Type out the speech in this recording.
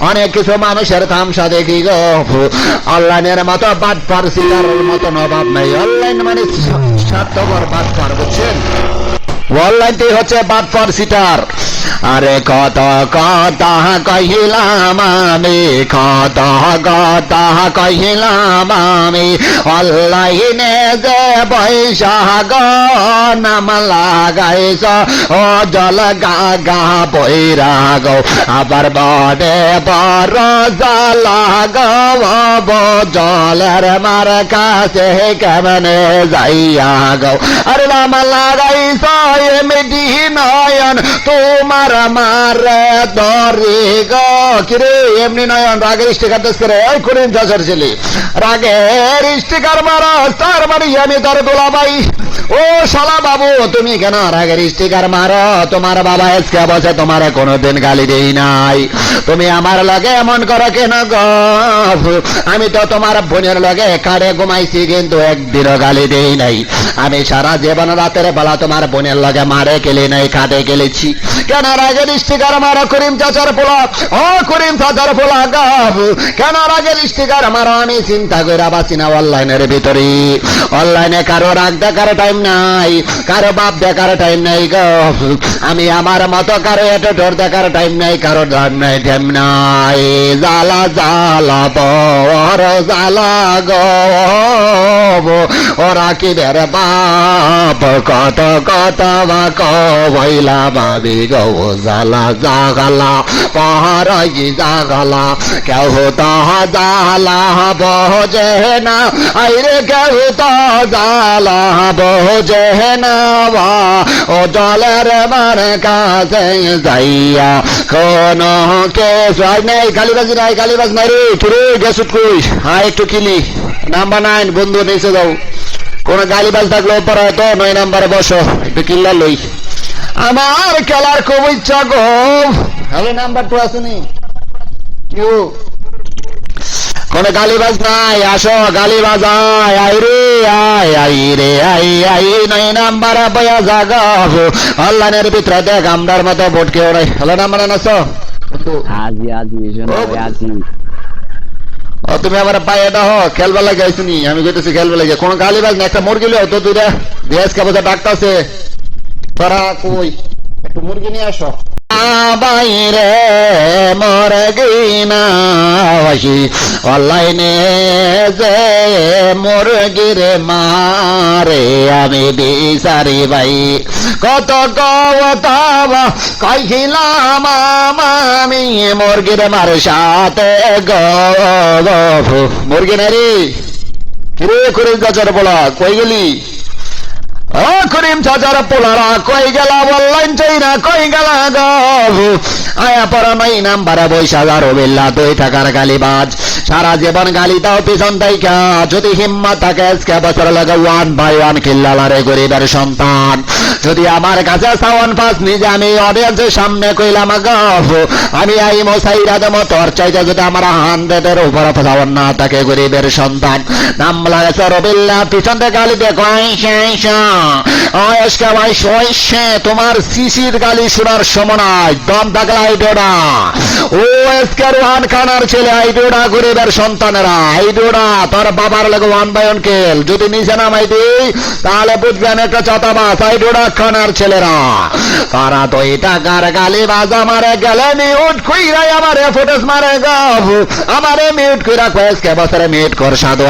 অনেক কিছু মানুষের তামসা দেখি গো, অনলাইনের মতো বাটপার সিটারের মতো অভাব নাই। অনলাইন মানে স্বার্থপর বাটপার, বুঝছেন? অনলাইনটি হচ্ছে বাটপার সিটার। আরে কত কথা কহিলাম আমি, কত কথা কহিলাম আমি, অনলাইনে যে বৈশাখ নাম লাগাইছ ও জল গা গা বৈরা গো, আবার বড়ে বড় জ্বালা গো, জলের মার কাছে কেমনে যাইয়া গো। আরে নাম লাগাইছ এমডি নয়ন তোমার মারে ধরি গো। কিরে এমনি নয়ন রাগের স্টিকার দেশ করে ওই করিম চাচার ছেলে, রাগের স্টিকার মারস, তার মানে আমি তোর দুলাভাই। ও শালা বাবু, তুমি কেন রাগের স্টিকার মারো? তোমার বাবা আজকে বসে তোমার কোনোদিন গালি দেই নাই, তুমি আমার লগে এমন করো কেন গো? আমি তো তোমার বোনের লগে কারে ঘুমাইছি, কিন্তু একদিনও গালি দেই নাই। আমি সারা জীবন রাতের বেলা তোমার বোনের লগে মারে খেলি নাই, কাটে খেলেছি। কেন রাগের স্টিকার মারো করিম চাচার পোলা? ও করিম চাচার পোলা গো, কেন রাগের স্টিকার মারো? আমি চিন্তা করে বাঁচি না অনলাইনের ভিতরে। অনলাইনে কারো রাগ দেখার টাইম নাই, কারো বাপ দেখার টাইম নাই গো। আমি আমার মতো কারো এটোটোর দেখার টাইম নাই, কারো টাইম নাই। জ্বালা জ্বালা বড় জ্বালা গো, ওরা কি বের বাপ কত কত বা কইলা ভাবি গো। জ্বালা জাগালা পহরই জাগালা, কেউ তো জ্বালা বোঝে না, আইরে কেউ তো জ্বালা বোঝে না। ও জলের মার কাছে যাইয়া কোন কেস নেই, গালিবাজি নাই, গালিবাজ নাই রে। কিরে গেছুট কই? হ্যাঁ একটু কিলি। নাম্বার 9 বন্ধু নিচে যাও, কোন গালিবাজ থাকলে পরে তো 9 নাম্বারে বসো, একটু কিল্লা লই। আমার খেলার খুব ইচ্ছা গো। হ্যালো নাম্বার 2 আসেনি কেউ? কোন গালিবাজ নাই, আসো গালিবাজ আয়, আই রে আয়, আই রে আই, আই 9 নাম্বারে বয়া জাগো। অনলাইনের ভিতরে দেখ আমরার মতো ভোট কেউ নাই। হ্যালো নাম্বার আসো আজি আজি আজি। ও তুমি আমার পায়ে দাও, খেলবা লাগে আইসুনি, আমি কইতেছি খেলবা লাগে। কোন গালিবাজ না, একটা মুরগি লিও তো দুইটা দেশ কাবজা ডাকতাছে। তোরা কই? একটু মুরগি নিয়ে আসো। বাইরে মুরগি না আসি, অনলাইনে যে মুরগির মারে আমি বিচারি ভাই। কত কথা কইছিলাম আমি মুরগির মার সাথে গো। মুরগি নারি কিরে করিম চাচার বলা কই গেলি? ও করিম চাচার পোলারা কই গেলা? অনলাইন চাই না কই গেলা গো? আয়া পর 9 নাম্বারে বৈশা যারো বিল্লা 2 টাকার গালিবাজ। সারা জীবন গালি দাও পিছন থেকে, যদি হিম্মত থাকে আজকে বছর লাগে 1 বাই 1 কিল্লালারে গরিবের সন্তান। যদি আমার কাছে সাওয়ান পাস নিজে আমি অডিয়েন্সের সামনে কইলাম গো, আমি আই মোসাইরা দেব তোর চাইতে যদি আমার 100-এর উপরে সাওয়ান না থাকে গরিবের সন্তান। নাম লাগাছে রবিল্লা, পিছন থেকে গালি দেখো আইসা আইসা আজকে ভাই সইসে তোমার সিসির গালি শোনার সময় নাই। দম থাকলে আইডোডা, ও এসকে রোহান খানার ছেলে আইডোডা গরিবের সন্তানেরা। আইডোডা তোর বাবার লাগে 1 বাই 1 খেল, যদি নিচে নামাই দিই তাহলে বুঝবেন একটা চাতাবাস। আইডোডা খানার ছেলেরা তারা 2 টাকার গালিবাজ আমারে গেলে মিউট কইরাই আমারে ফুটেজ মারে গো, আমারে মিউট কইরা কয়েস কে বছরে মিউট কর সাধু।